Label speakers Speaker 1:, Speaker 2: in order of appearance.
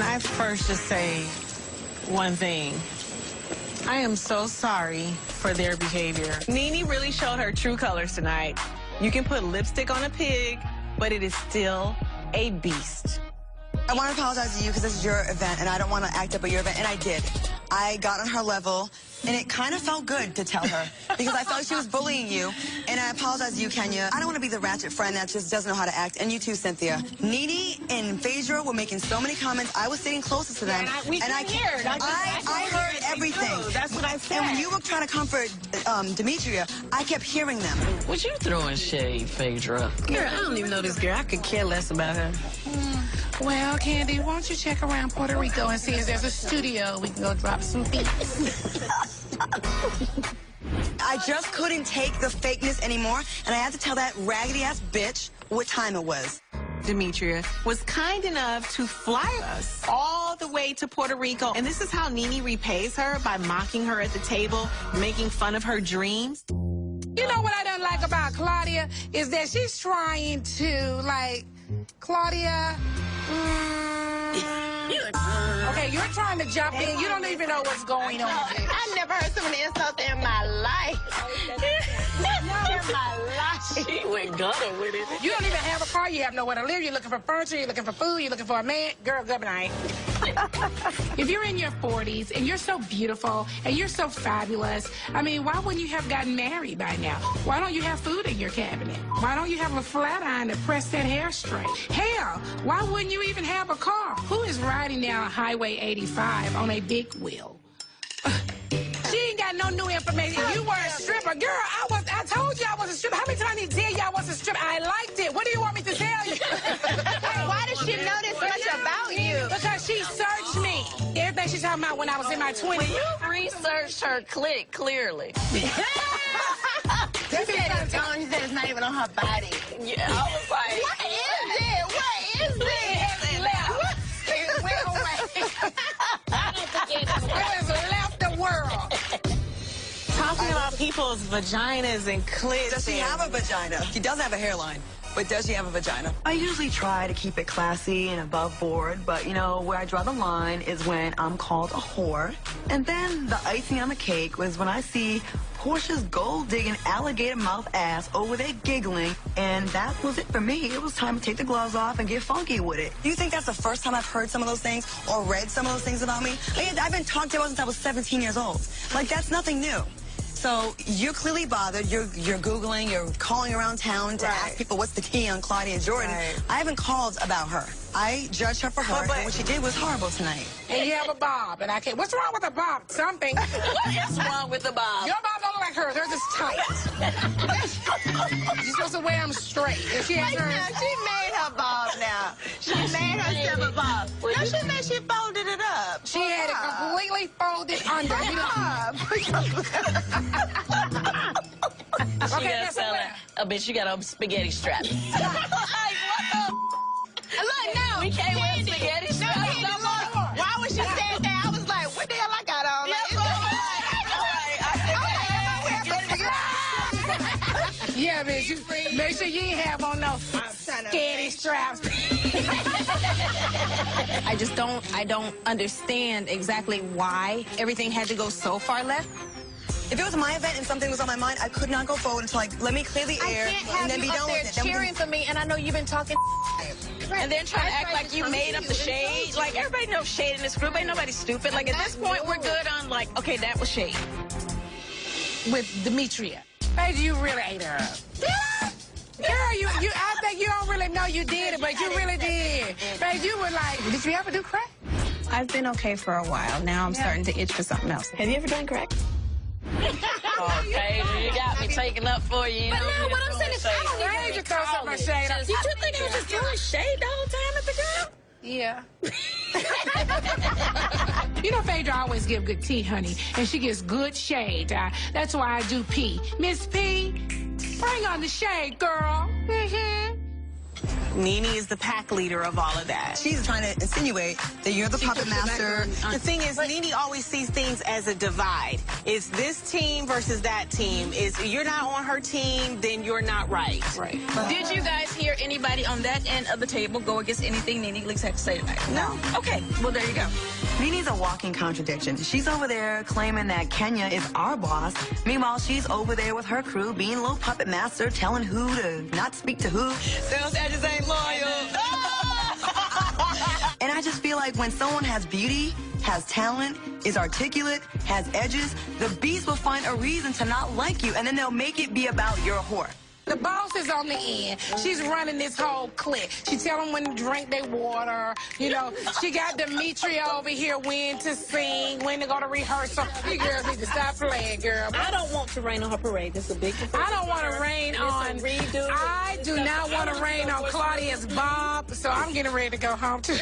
Speaker 1: Can I first just say one thing? I am so sorry for their behavior. Nene really showed her true colors tonight. You can put lipstick on a pig, but it is still a beast.
Speaker 2: I want to apologize to you because this is your event, and I don't want to act up at your event, and I did. I got on her level, and it kind of felt good to tell her because I felt like she was bullying you, and I apologize to you, Kenya. I don't want to be the ratchet friend that just doesn't know how to act, and you too, Cynthia. Nene and Phaedra were making so many comments. I was sitting closest to them,
Speaker 1: and
Speaker 2: I heard everything.
Speaker 1: That's what I said.
Speaker 2: And when you were trying to comfort Demetria, I kept hearing them.
Speaker 3: Was you throwing shade, Phaedra?
Speaker 1: Girl, I don't even know this girl. I could care less about her.
Speaker 4: Well, Candy, why don't you check around Puerto Rico and see if there's a studio we can go drop some beats.
Speaker 2: I just couldn't take the fakeness anymore, and I had to tell that raggedy-ass bitch what time it was.
Speaker 1: Demetria was kind enough to fly us all the way to Puerto Rico. And this is how Nene repays her, by mocking her at the table, making fun of her dreams.
Speaker 4: You know what I don't like about Claudia is that she's trying to, like, Claudia, okay, you're trying to jump in. You don't even know what's going on.
Speaker 5: I never heard so many insults in my life. In my life.
Speaker 3: She went gutter with it.
Speaker 4: You don't even have a car. You have nowhere to live. You're looking for furniture. You're looking for food. You're looking for a man. Girl, good night. If you're in your 40s and you're so beautiful and you're so fabulous, I mean, why wouldn't you have gotten married by now? Why don't you have food in your cabinet? Why don't you have a flat iron to press that hair straight? Hell, why wouldn't you even have a car? Who is riding down Highway 85 on a big wheel? She ain't got no new information. You were a stripper. Girl, I told you I was a stripper. How many times did I tell you I was a stripper? I liked it. What do you want me to tell you?
Speaker 5: Why does she know this much about you?
Speaker 4: Because she searched me. Everything she's talking about when I was in my 20s.
Speaker 3: When you researched her clique, clearly.
Speaker 5: She said it's gone. She said it's not even on her body.
Speaker 3: Yeah, I was like,
Speaker 5: What is it? What is it? It went away.
Speaker 4: It has left the world.
Speaker 1: Talking about people's vaginas and clits.
Speaker 2: Does she have a vagina? She doesn't have a hairline, but does she have a vagina? I usually try to keep it classy and above board, but, you know, where I draw the line is when I'm called a whore. And then the icing on the cake was when I see Portia's gold-digging, alligator-mouth ass over there giggling, and that was it for me. It was time to take the gloves off and get funky with it. Do you think that's the first time I've heard some of those things or read some of those things about me? I've been talked about since I was 17 years old. Like, that's nothing new. So you're clearly bothered. You're Googling. You're calling around town to ask people what's the tea on Claudia Jordan. I haven't called about her. I judged her for her, and what she did was horrible tonight.
Speaker 4: And you have a bob, and I can't. What's wrong with a bob? Something.
Speaker 3: what's wrong with the bob?
Speaker 4: Your bob don't look like hers. Hers is tight. You're supposed to wear them straight. If she has hers.
Speaker 5: She made her bob now. She made herself a bob. No, she folded it up.
Speaker 4: She had it completely folded under.
Speaker 3: She got selling a bitch. You got a spaghetti strap.
Speaker 5: Look, no.
Speaker 3: We can't wear spaghetti straps no more.
Speaker 5: Why would she say that? I was like, what the hell I got on?
Speaker 4: Yeah, bitch. You make sure you ain't have on no spaghetti straps.
Speaker 1: I don't understand exactly why everything had to go so far left.
Speaker 2: If it was my event and something was on my mind, I could not go forward until, like, let me clear the air and then be done with it.
Speaker 5: Cheering for me, and I know you've been talking.
Speaker 3: And then trying to act like you made up the shade. Like, everybody knows shade in this group. Ain't nobody stupid. Like, at this point, we're good on, like, okay, that was shade.
Speaker 4: With Demetria. Baby, you really ate her up. Girl, I think you don't really know you did it, but you really did. Baby, you were like, did you ever do crack?
Speaker 1: I've been okay for a while. Now I'm starting to itch for something else. Have you ever done crack?
Speaker 3: Okay, you got me taking up for you.
Speaker 5: But no, what I'm saying is, I don't
Speaker 4: I need to throw some shade up.
Speaker 3: Did you think I was just throwing shade the whole time at the girl?
Speaker 4: Yeah. You know, Phaedra always give good tea, honey, and she gives good shade. That's why I do P. Miss P, bring on the shade, girl.
Speaker 1: Nene is the pack leader of all of that.
Speaker 2: She's trying to insinuate that you're the puppet master.
Speaker 1: The thing is, Nene always sees things as a divide. It's this team versus that team. If you're not on her team, then you're not right.
Speaker 3: Right. Did you guys hear anybody on that end of the table go against anything Nene Leakes had to say tonight?
Speaker 2: No.
Speaker 3: Okay, well, there you go.
Speaker 2: Nene's a walking contradiction. She's over there claiming that Kenya is our boss. Meanwhile, she's over there with her crew being a little puppet master, telling who to not speak to who. Those edges ain't loyal. And I just feel like when someone has beauty, has talent, is articulate, has edges, the bees will find a reason to not like you, and then they'll make it be about your whore.
Speaker 4: The boss is on the end. She's running this whole clique. She tell them when to drink their water. You know, she got Demetria over here when to sing, when to go to rehearsal. You girls need to stop playing, girl.
Speaker 6: I don't want to rain on her parade. This is a big
Speaker 4: I don't want to rain on.
Speaker 6: redo.
Speaker 4: I do not want to rain on Claudia's bob, so I'm getting ready to go home too.